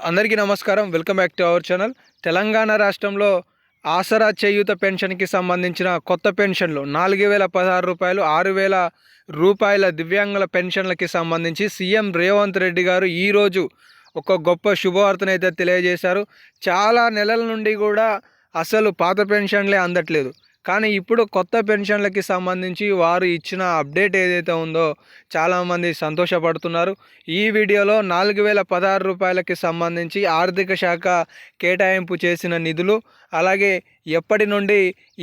అందరికీ నమస్కారం. Welcome back to our channel. Telangana రాష్ట్రంలో ఆసరా చేయూత పెన్షన్కి సంబంధించిన కొత్త పెన్షన్లు 4016 రూపాయలు, 6000 రూపాయల దివ్యాంగుల పెన్షన్లకి సంబంధించి సీఎం రేవంత్ రెడ్డి గారు ఈరోజు ఒక గొప్ప శుభవార్తనైతే తెలియజేశారు. చాలా నెలల నుండి కూడా అసలు పాత పెన్షన్లే అందట్లేదు. కానీ ఇప్పుడు కొత్త పెన్షన్లకి సంబంధించి వారు ఇచ్చిన అప్డేట్ ఏదైతే ఉందో చాలామంది సంతోషపడుతున్నారు. ఈ వీడియోలో 4016 రూపాయలకి సంబంధించి ఆర్థిక శాఖ కేటాయింపు చేసిన నిధులు, అలాగే ఎప్పటి నుండి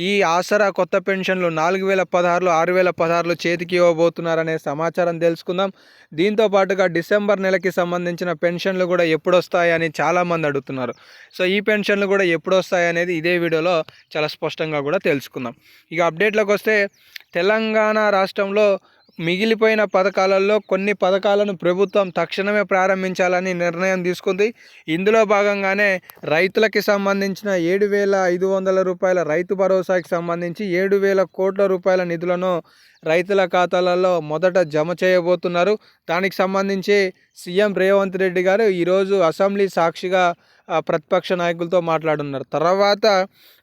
ఈ ఆసరా కొత్త పెన్షన్లు 4016, 6016 చేతికి ఇవ్వబోతున్నారనే సమాచారం తెలుసుకుందాం. దీంతో పాటుగా డిసెంబర్ నెలకి సంబంధించిన పెన్షన్లు కూడా ఎప్పుడు వస్తాయని చాలామంది అడుగుతున్నారు. సో ఈ పెన్షన్లు కూడా ఎప్పుడు వస్తాయి అనేది ఇదే వీడియోలో చాలా స్పష్టంగా కూడా తెలుసుకుందాం. ఇక అప్డేట్లోకి వస్తే, తెలంగాణ రాష్ట్రంలో మిగిలిపోయిన పథకాలలో కొన్ని పథకాలను ప్రభుత్వం తక్షణమే ప్రారంభించాలని నిర్ణయం తీసుకుంది. ఇందులో భాగంగానే రైతులకి సంబంధించిన 7500 రూపాయల రైతు భరోసాకి సంబంధించి 7000 కోట్ల రూపాయల నిధులను రైతుల ఖాతాలలో మొదట జమ చేయబోతున్నారు. దానికి సంబంధించి సీఎం రేవంత్ రెడ్డి గారు ఈరోజు అసెంబ్లీ సాక్షిగా ప్రతిపక్ష నాయకులతో మాట్లాడున్నారు. తర్వాత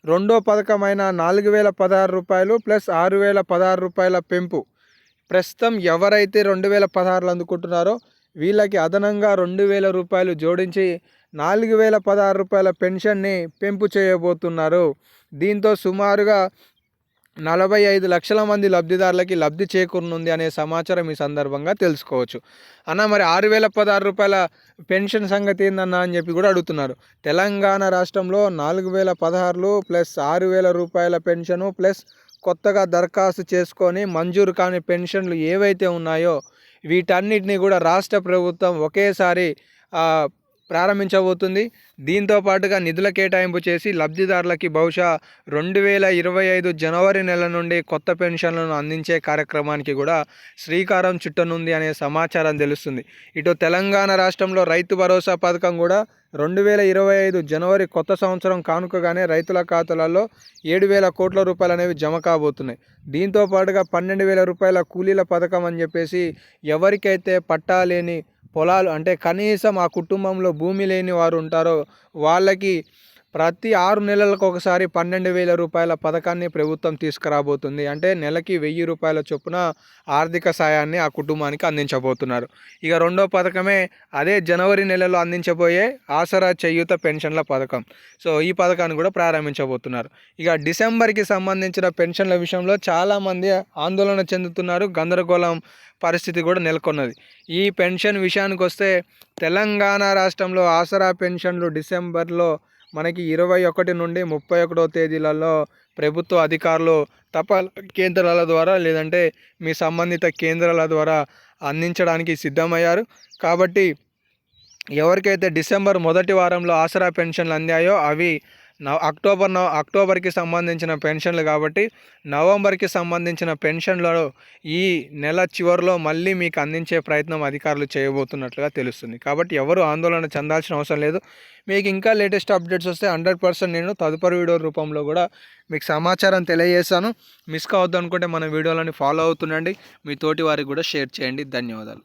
రెండో పథకమైన 4016 రూపాయలు ప్లస్ 6016 రూపాయల పెంపు, ప్రస్తుతం ఎవరైతే 2016 అందుకుంటున్నారో వీళ్ళకి అదనంగా 2000 రూపాయలు జోడించి 4016 రూపాయల పెన్షన్ని పెంపు చేయబోతున్నారు. దీంతో సుమారుగా 45 లక్షల మంది లబ్ధిదారులకి లబ్ధి చేకూరనుంది అనే సమాచారం ఈ సందర్భంగా తెలుసుకోవచ్చు. అన్న, మరి 6016 రూపాయల పెన్షన్ సంగతి ఏందన్నా అని చెప్పి కూడా అడుగుతున్నారు. తెలంగాణ రాష్ట్రంలో 4016 ప్లస్ 6000 రూపాయల పెన్షను ప్లస్ కొత్తగా దరఖాస్తు చేసుకొని మంజూరు కాని పెన్షన్లు ఏవైతే ఉన్నాయో వీటన్నిటిని కూడా రాష్ట్ర ప్రభుత్వం ఒకేసారి ప్రారంభించబోతుంది. దీంతో పాటుగా నిధుల కేటాయింపు చేసి లబ్ధిదారులకి బహుశా 2025 జనవరి నెల నుండి కొత్త పెన్షన్లను అందించే కార్యక్రమానికి కూడా శ్రీకారం చుట్టనుంది అనే సమాచారం తెలుస్తుంది. ఇటు తెలంగాణ రాష్ట్రంలో రైతు భరోసా పథకం కూడా 2025 జనవరి కొత్త సంవత్సరం కానుకగానే రైతుల ఖాతాలలో 7000 కోట్ల రూపాయలు అనేవి జమ కాబోతున్నాయి. దీంతో పాటుగా 12,000 రూపాయల కూలీల పథకం అని చెప్పేసి ఎవరికైతే పట్టా లేని పొలాలు, అంటే కనీసం ఆ కుటుంబంలో భూమి లేని వారు ఉంటారో వాళ్ళకి ప్రతి 6 నెలలకు ఒకసారి 12,000 రూపాయల పథకాన్ని ప్రభుత్వం తీసుకురాబోతుంది. అంటే నెలకి 1000 రూపాయల చొప్పున ఆర్థిక సాయాన్ని ఆ కుటుంబానికి అందించబోతున్నారు. ఇక రెండో పథకమే అదే జనవరి నెలలో అందించబోయే ఆసరా చేయూత పెన్షన్ల పథకం. సో ఈ పథకాన్ని కూడా ప్రారంభించబోతున్నారు. ఇక డిసెంబర్కి సంబంధించిన పెన్షన్ల విషయంలో చాలామంది ఆందోళన చెందుతున్నారు. గందరగోళం పరిస్థితి కూడా నెలకొన్నది. ఈ పెన్షన్ విషయానికి వస్తే, తెలంగాణ రాష్ట్రంలో ఆసరా పెన్షన్లు డిసెంబర్లో మనకి 21 నుండి 31వ తేదీలలో ప్రభుత్వ అధికారులు తపాలా కేంద్రాల ద్వారా లేదంటే మీ సంబంధిత కేంద్రాల ద్వారా అందించడానికి సిద్ధమయ్యారు. కాబట్టి ఎవరికైతే డిసెంబర్ మొదటి వారంలో ఆసరా పెన్షన్లు అందాయో అవి అక్టోబర్కి సంబంధించిన పెన్షన్లు కాబట్టి నవంబర్కి సంబంధించిన పెన్షన్లలో ఈ నెల చివరిలో మళ్ళీ మీకు అందించే ప్రయత్నం అధికారులు చేయబోతున్నట్లుగా తెలుస్తుంది. కాబట్టి ఎవరు ఆందోళన చెందాల్సిన అవసరం లేదు. మీకు ఇంకా లేటెస్ట్ అప్డేట్స్ వస్తే 100% నేను తదుపరి వీడియో రూపంలో కూడా మీకు సమాచారం తెలియజేస్తాను. మిస్ కావద్దు అనుకుంటే మన వీడియోలని ఫాలో అవుతుండండి. మీ తోటి వారికి కూడా షేర్ చేయండి. ధన్యవాదాలు.